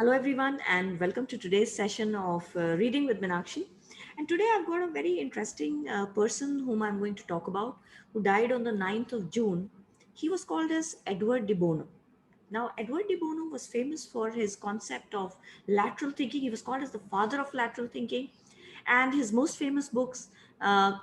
Hello, everyone, and welcome to today's session of Reading with Meenakshi. And today I've got a very interesting person whom I'm going to talk about who died on the 9th of June. He was called as Edward de Bono. Now, Edward de Bono was famous for his concept of lateral thinking. He was called as the father of lateral thinking. And his most famous books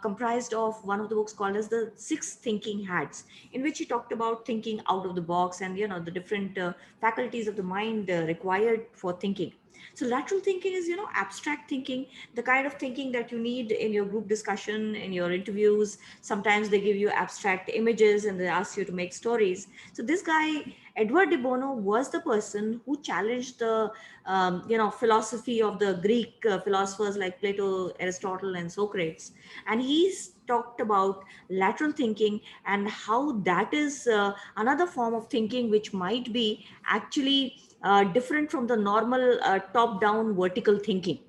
comprised of one of the books called as the Six Thinking Hats, in which he talked about thinking out of the box and the different faculties of the mind required for thinking. So lateral thinking is abstract thinking, the kind of thinking that you need in your group discussion, in your interviews. Sometimes they give you abstract images and they ask you to make stories. So this guy Edward de Bono was the person who challenged the philosophy of the Greek philosophers like Plato, Aristotle, and Socrates, and he's talked about lateral thinking and how that is another form of thinking which might be actually different from the normal top-down vertical thinking.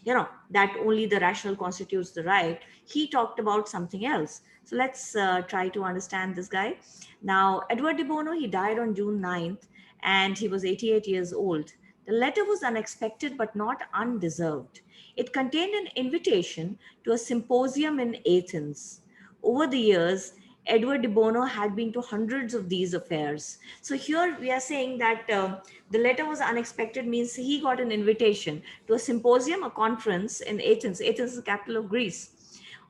That only the rational constitutes the right. He talked about something else. So let's try to understand this guy. Now, Edward de Bono, he died on June 9th and he was 88 years old. The letter was unexpected but not undeserved. It contained an invitation to a symposium in Athens. Over the years, Edward de Bono had been to hundreds of these affairs. So here we are saying that the letter was unexpected means he got an invitation to a symposium, a conference in Athens. Athens is the capital of Greece.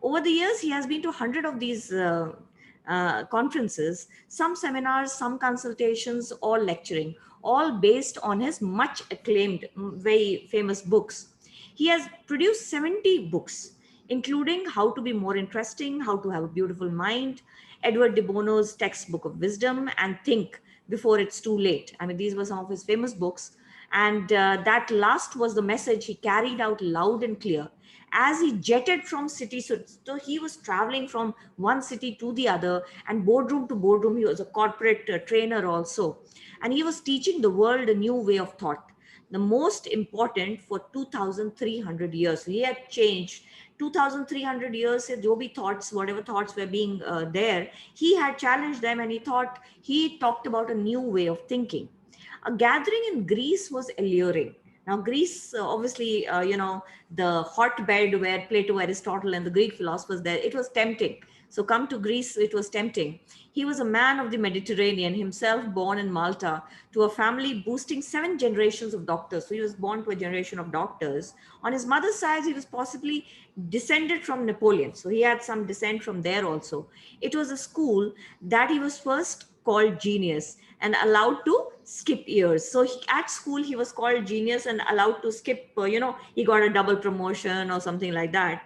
Over the years, he has been to hundred of these conferences, some seminars, some consultations, or lecturing, all based on his much acclaimed, very famous books. He has produced 70 books, including How to Be More Interesting, How to Have a Beautiful Mind, Edward de Bono's Textbook of Wisdom, and Think Before It's Too Late. I mean, these were some of his famous books. And that last was the message he carried out loud and clear as he jetted from city. So he was traveling from one city to the other and boardroom to boardroom. He was a corporate trainer also. And he was teaching the world a new way of thought, the most important for 2300 years. So he had changed 2300 years se jo bhi thoughts, whatever thoughts were being there, he had challenged them, and he talked about a new way of thinking. A gathering in Greece was alluring. Now, Greece, obviously, the hotbed where Plato, Aristotle, and the Greek philosophers there, it was tempting. So, come to Greece, it was tempting. He was a man of the Mediterranean, himself born in Malta, to a family boasting 7 generations of doctors. So, he was born to a generation of doctors. On his mother's side, he was possibly descended from Napoleon. So, he had some descent from there also. It was a school that he was first called genius and allowed to skip years. So at school, he was called genius and allowed to skip, he got a double promotion or something like that.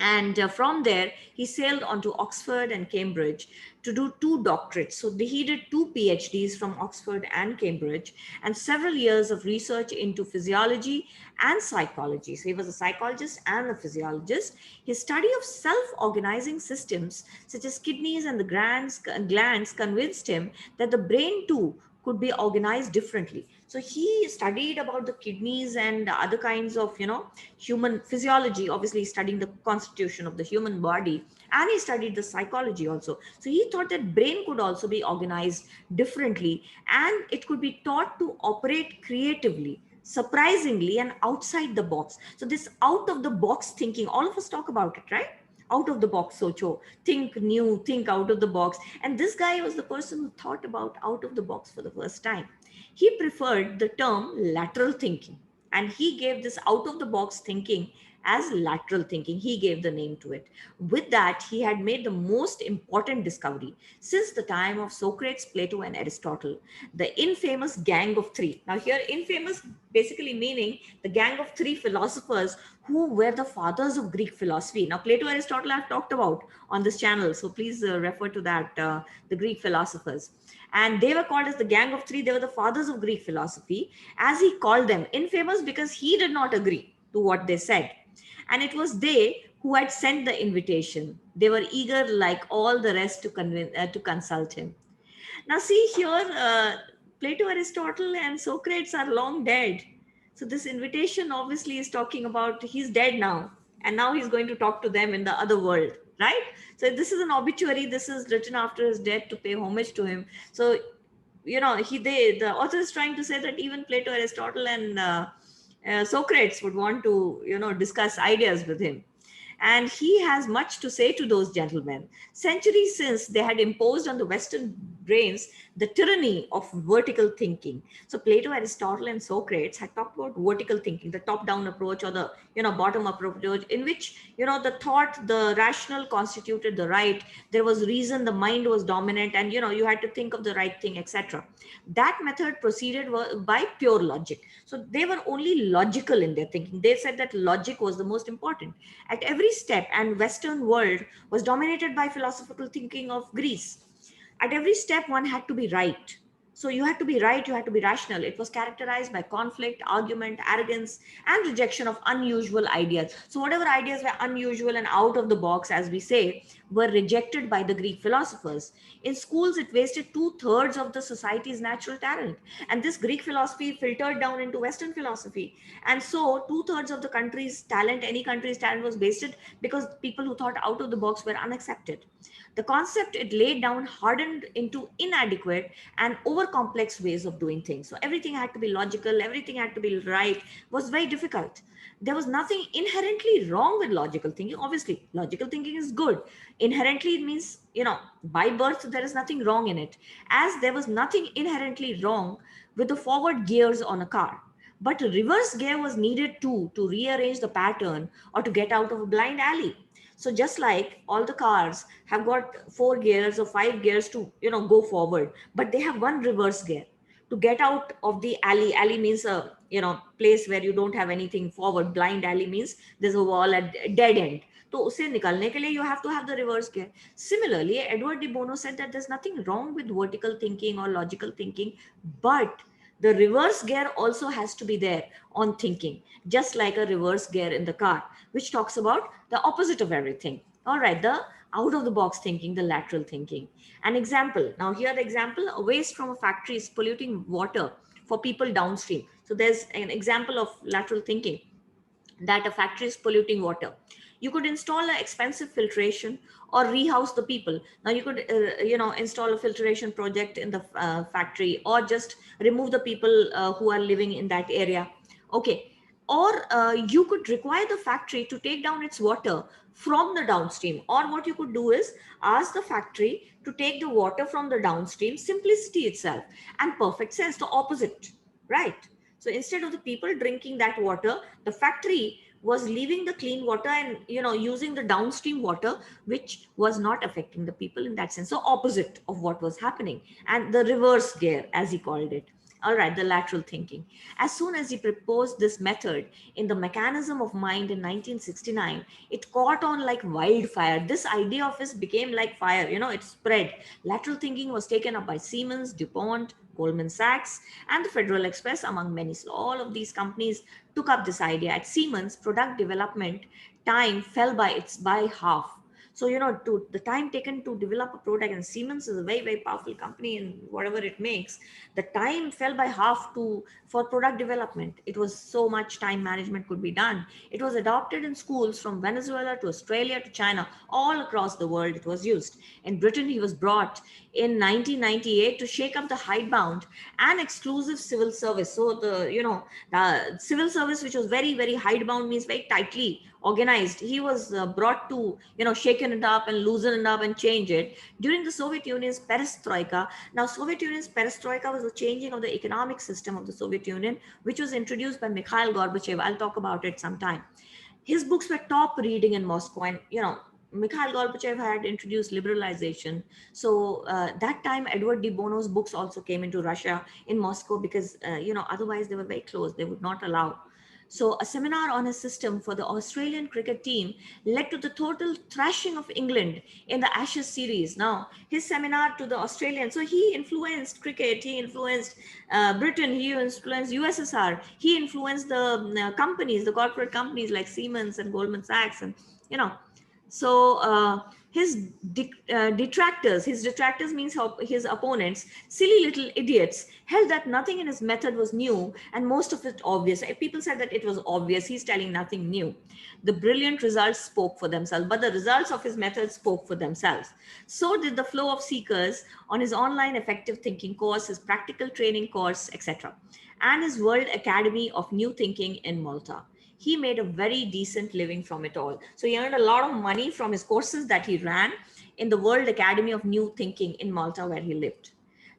And from there, he sailed on to Oxford and Cambridge to do 2 doctorates. So he did 2 PhDs from Oxford and Cambridge and several years of research into physiology and psychology. So he was a psychologist and a physiologist. His study of self-organizing systems such as kidneys and the glands convinced him that the brain too could be organized differently. So he studied about the kidneys and other kinds of, human physiology, obviously studying the constitution of the human body, and he studied the psychology also. So he thought that brain could also be organized differently and it could be taught to operate creatively, surprisingly, and outside the box. So this out of the box thinking, all of us talk about it, right? Out of the box, socho, think new, think out of the box. And this guy was the person who thought about out of the box for the first time. He preferred the term lateral thinking, and he gave this out of the box thinking as lateral thinking. He gave the name to it. With that, he had made the most important discovery since the time of Socrates, Plato, and Aristotle, the infamous gang of three. Now, here, infamous basically meaning the gang of three philosophers who were the fathers of Greek philosophy. Now, Plato, Aristotle, I've talked about on this channel, so please refer to that, the Greek philosophers. And they were called as the gang of three. They were the fathers of Greek philosophy, as he called them. Infamous because he did not agree to what they said. And it was they who had sent the invitation. They were eager, like all the rest, to consult him. Now, see here, Plato, Aristotle, and Socrates are long dead. So this invitation obviously is talking about he's dead now, and now he's going to talk to them in the other world, right? So this is an obituary. This is written after his death to pay homage to him. So the author is trying to say that even Plato, Aristotle, and Socrates would want to, discuss ideas with him. And he has much to say to those gentlemen. Centuries since, they had imposed on the Western brains the tyranny of vertical thinking. So Plato, Aristotle, and Socrates had talked about vertical thinking, the top-down approach, or the bottom-up approach, in which the thought, the rational constituted the right. There was reason, the mind was dominant, and you had to think of the right thing, etc. That method proceeded by pure logic. So they were only logical in their thinking. They said that logic was the most important at every step, and Western world was dominated by philosophical thinking of Greece. At every step, one had to be right. So you had to be right, you had to be rational. It was characterized by conflict, argument, arrogance, and rejection of unusual ideas. So whatever ideas were unusual and out of the box, as we say, were rejected by the Greek philosophers. In schools, it wasted two-thirds of the society's natural talent. And this Greek philosophy filtered down into Western philosophy. And so two-thirds of the country's talent, any country's talent, was wasted because people who thought out of the box were unaccepted. The concept it laid down hardened into inadequate and over complex ways of doing things. So everything had to be logical, everything had to be right, was very difficult. There was nothing inherently wrong with logical thinking. Obviously, logical thinking is good. Inherently, it means, by birth, there is nothing wrong in it. As there was nothing inherently wrong with the forward gears on a car. But a reverse gear was needed too, to rearrange the pattern or to get out of a blind alley. So just like all the cars have got four gears or five gears to go forward, but they have one reverse gear to get out of the alley. Alley means a place where you don't have anything forward. Blind alley means there's a wall at dead end. तो उसे निकलने के लिए you have to have the reverse gear. Similarly, Edward de Bono said that there's nothing wrong with vertical thinking or logical thinking, but the reverse gear also has to be there on thinking, just like a reverse gear in the car, which talks about the opposite of everything. All right, the out of the box thinking, the lateral thinking. An example. Now, here the example: a waste from a factory is polluting water for people downstream. So there's an example of lateral thinking, that a factory is polluting water. You could install an expensive filtration or rehouse the people. Now you could install a filtration project in the factory, or just remove the people who are living in that area. Okay. Or you could require the factory to take down its water from the downstream. Or what you could do is ask the factory to take the water from the downstream. Simplicity itself and perfect sense, the opposite, right? So instead of the people drinking that water, the factory was leaving the clean water and using the downstream water, which was not affecting the people in that sense. So opposite of what was happening, and the reverse gear, as he called it. All right, the lateral thinking. As soon as he proposed this method in The Mechanism of Mind in 1969, it caught on like wildfire. This idea of his became like fire, it spread. Lateral thinking was taken up by Siemens, DuPont, Goldman Sachs, and the Federal Express, among many. So all of these companies took up this idea. At Siemens, product development time fell by half. So, to the time taken to develop a product, and Siemens is a very, very powerful company in whatever it makes, the time fell by half for product development. It was so much time management could be done. It was adopted in schools from Venezuela to Australia to China, all across the world it was used. In Britain, he was brought in 1998 to shake up the hidebound and exclusive civil service. So the civil service, which was very, very hidebound, means very tightly organized. He was brought to shaken it up and loosen it up and change it during the Soviet Union's perestroika. Now, Soviet Union's perestroika was the changing of the economic system of the Soviet Union, which was introduced by Mikhail Gorbachev. I'll talk about it sometime. His books were top reading in Moscow, and Mikhail Gorbachev had introduced liberalization. So that time, Edward de Bono's books also came into Russia in Moscow, because otherwise they were very closed. They would not allow. So a seminar on a system for the Australian cricket team led to the total thrashing of England in the Ashes series. Now, his seminar to the Australians, so he influenced cricket, he influenced Britain, he influenced USSR, he influenced the companies, the corporate companies like Siemens and Goldman Sachs, and So his detractors means his opponents, silly little idiots, held that nothing in his method was new and most of it obvious. People said that it was obvious. He's telling nothing new. The brilliant results spoke for themselves, but the results of his method spoke for themselves. So did the flow of seekers on his online effective thinking course, his practical training course, etc., and his World Academy of New Thinking in Malta. He made a very decent living from it all. So he earned a lot of money from his courses that he ran in the World Academy of New Thinking in Malta, where he lived.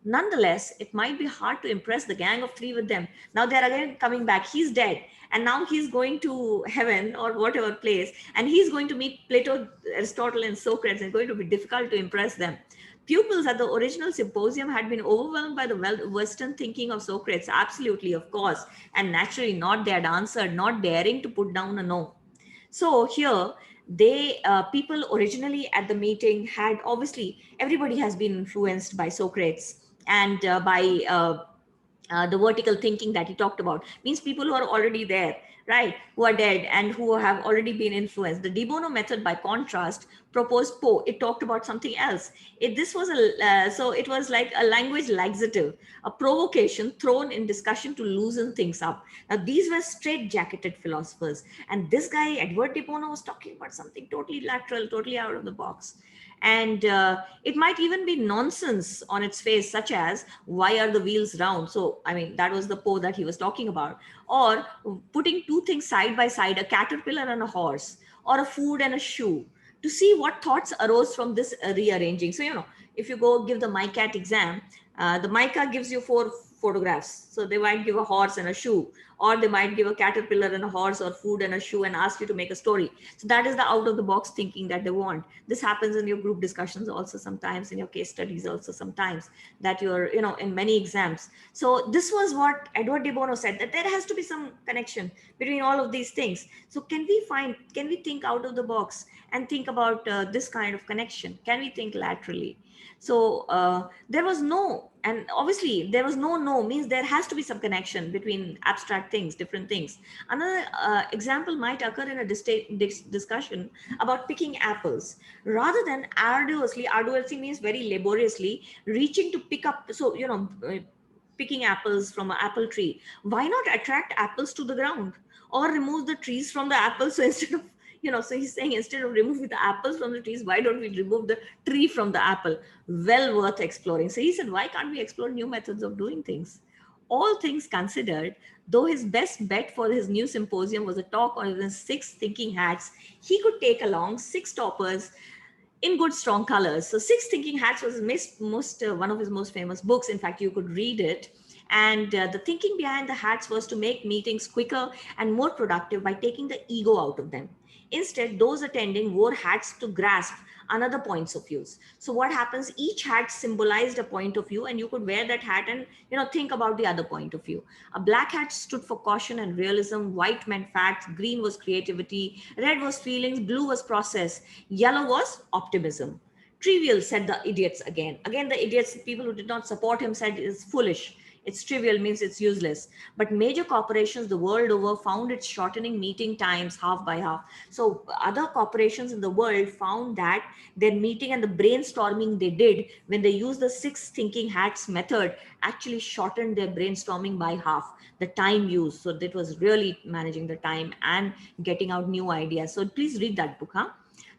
Nonetheless, it might be hard to impress the gang of three with them. Now they're again coming back. He's dead. And now he's going to heaven or whatever place. And he's going to meet Plato, Aristotle, and Socrates. It's going to be difficult to impress them. Pupils at the original symposium had been overwhelmed by the Western thinking of Socrates. Absolutely, of course. And naturally, not they had answered, not daring to put down a no. So here, people originally at the meeting had, obviously, everybody has been influenced by Socrates and by the vertical thinking that he talked about. Means people who are already there, right, who are dead and who have already been influenced. The De Bono method, by contrast, proposed Poe. It talked about something else. So it was like a language laxative, a provocation thrown in discussion to loosen things up. Now these were straight-jacketed philosophers, and this guy Edward de Bono was talking about something totally lateral, totally out of the box. And it might even be nonsense on its face, such as, why are the wheels round? So I mean, that was the Poe that he was talking about. Or putting two things side by side, a caterpillar and a horse, or a food and a shoe, to see what thoughts arose from this rearranging. So if you go give the MyCat exam, the MyCat gives you 4 photographs. So they might give a horse and a shoe, or they might give a caterpillar and a horse, or food and a shoe, and ask you to make a story. So that is the out of the box thinking that they want. This happens in your group discussions also sometimes, in your case studies also sometimes, that you're, in many exams. So this was what Edward de Bono said, that there has to be some connection between all of these things. So can we think out of the box and think about this kind of connection? Can we think laterally? So there was no, and obviously there was no means there has to be some connection between abstract things, different things. Another example might occur in a discussion about picking apples. Rather than arduously means very laboriously reaching to pick up, so picking apples from an apple tree, why not attract apples to the ground, or remove the trees from the apples? So instead of, so he's saying, instead of removing the apples from the trees, why don't we remove the tree from the apple? Well worth exploring. So he said, why can't we explore new methods of doing things? All things considered, though his best bet for his new symposium was a talk on his 6 thinking hats, he could take along 6 toppers in good strong colors. So 6 Thinking Hats was one of his most famous books. In fact, you could read it. And the thinking behind the hats was to make meetings quicker and more productive by taking the ego out of them. Instead, those attending wore hats to grasp another points of views. So what happens, each hat symbolized a point of view, and you could wear that hat and think about the other point of view. A black hat stood for caution and realism, white meant facts, green was creativity, red was feelings, blue was process, yellow was optimism. Trivial, said the idiots again. Again, the idiots, people who did not support him, said it's foolish. It's trivial, means it's useless. But major corporations the world over found it shortening meeting times half by half. So other corporations in the world found that their meeting and the brainstorming they did when they used the 6 thinking hats method actually shortened their brainstorming by half, the time used. So that was really managing the time and getting out new ideas. So please read that book, huh?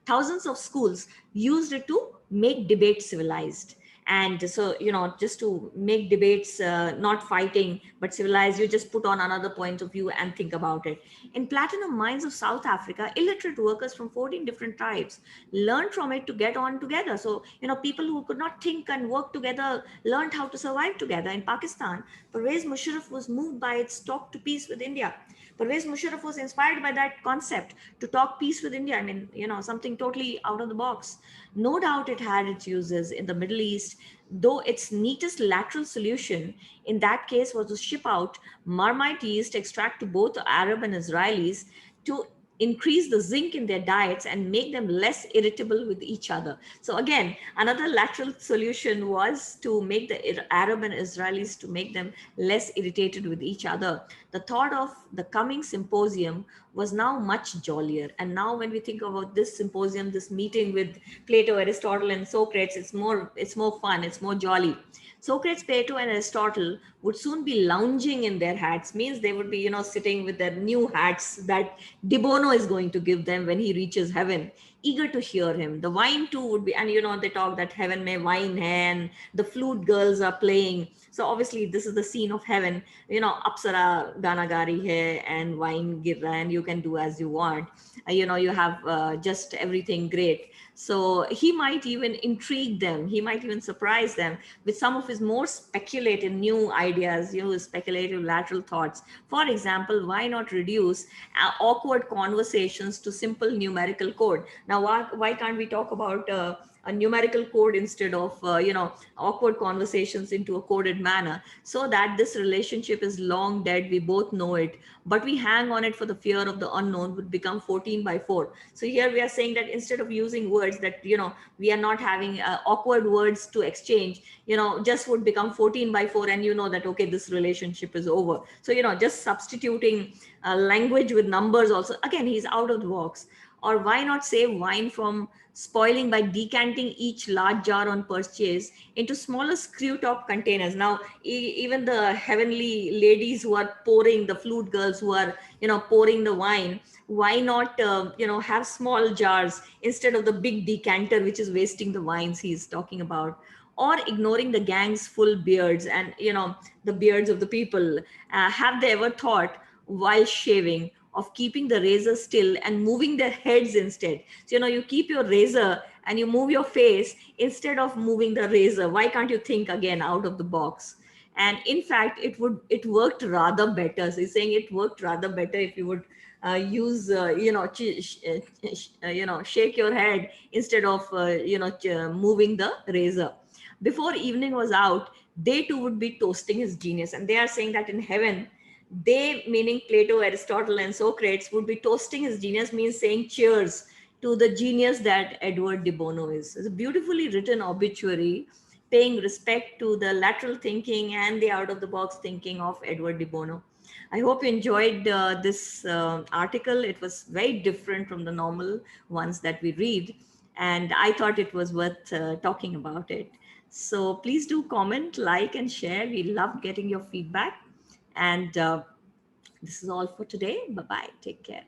Thousands of schools used it to make debate civilized. And so, just to make debates not fighting but civilized, you just put on another point of view and think about it. In platinum mines of South Africa, illiterate workers from 14 different tribes learned from it to get on together. So, people who could not think and work together learned how to survive together. In Pakistan, Pervez Musharraf was moved by its talk to peace with India. Pervez Musharraf was inspired by that concept to talk peace with India. I mean, something totally out of the box. No doubt it had its uses in the Middle East, though its neatest lateral solution in that case was to ship out Marmite yeast extract to both Arab and Israelis to increase the zinc in their diets and make them less irritable with each other. So again, another lateral solution was to make the Arab and Israelis, to make them less irritated with each other. The thought of the coming symposium was now much jollier. And now when we think about this symposium, this meeting with Plato, Aristotle, and Socrates, it's more fun, it's more jolly. Socrates, Plato, and Aristotle would soon be lounging in their hats, means they would be, sitting with their new hats that De Bono is going to give them when he reaches heaven, eager to hear him. The wine too would be, and they talk that heaven may wine hai, and the flute girls are playing. So obviously this is the scene of heaven, Apsara Gana Gari hai and wine gir raha, and you can do as you want. You have just everything great. So he might even intrigue them. He might even surprise them with some of his more speculative new ideas, speculative lateral thoughts. For example, why not reduce awkward conversations to simple numerical code? Now, why can't we talk about a numerical code instead of, awkward conversations into a coded manner, so that this relationship is long dead, we both know it, but we hang on it for the fear of the unknown, would become 14 by 4. So here we are saying that instead of using words that, we are not having awkward words to exchange, just would become 14 by 4, and that, okay, this relationship is over. So, just substituting language with numbers also, again, he's out of the box. Or why not save wine from spoiling by decanting each large jar on purchase into smaller screw top containers? Now, even the heavenly ladies who are pouring, the flute girls who are, pouring the wine, why not, have small jars instead of the big decanter, which is wasting the wines he's talking about? Or ignoring the gang's full beards and, the beards of the people. Have they ever thought while shaving of keeping the razor still and moving their heads instead? So, you keep your razor and you move your face instead of moving the razor. Why can't you think again out of the box? And in fact, it worked rather better. So he's saying it worked rather better if you would use, shake your head instead of, moving the razor. Before evening was out, they too would be toasting his genius. And they are saying that in heaven, they, meaning Plato, Aristotle, and Socrates, would be toasting his genius, means saying cheers to the genius that Edward de Bono is. It's a beautifully written obituary paying respect to the lateral thinking and the out of the box thinking of Edward de Bono. I hope you enjoyed this article. It was very different from the normal ones that we read, and I thought it was worth talking about it. So please do comment, like, and share. We love getting your feedback. And this is all for today. Bye bye. Take care.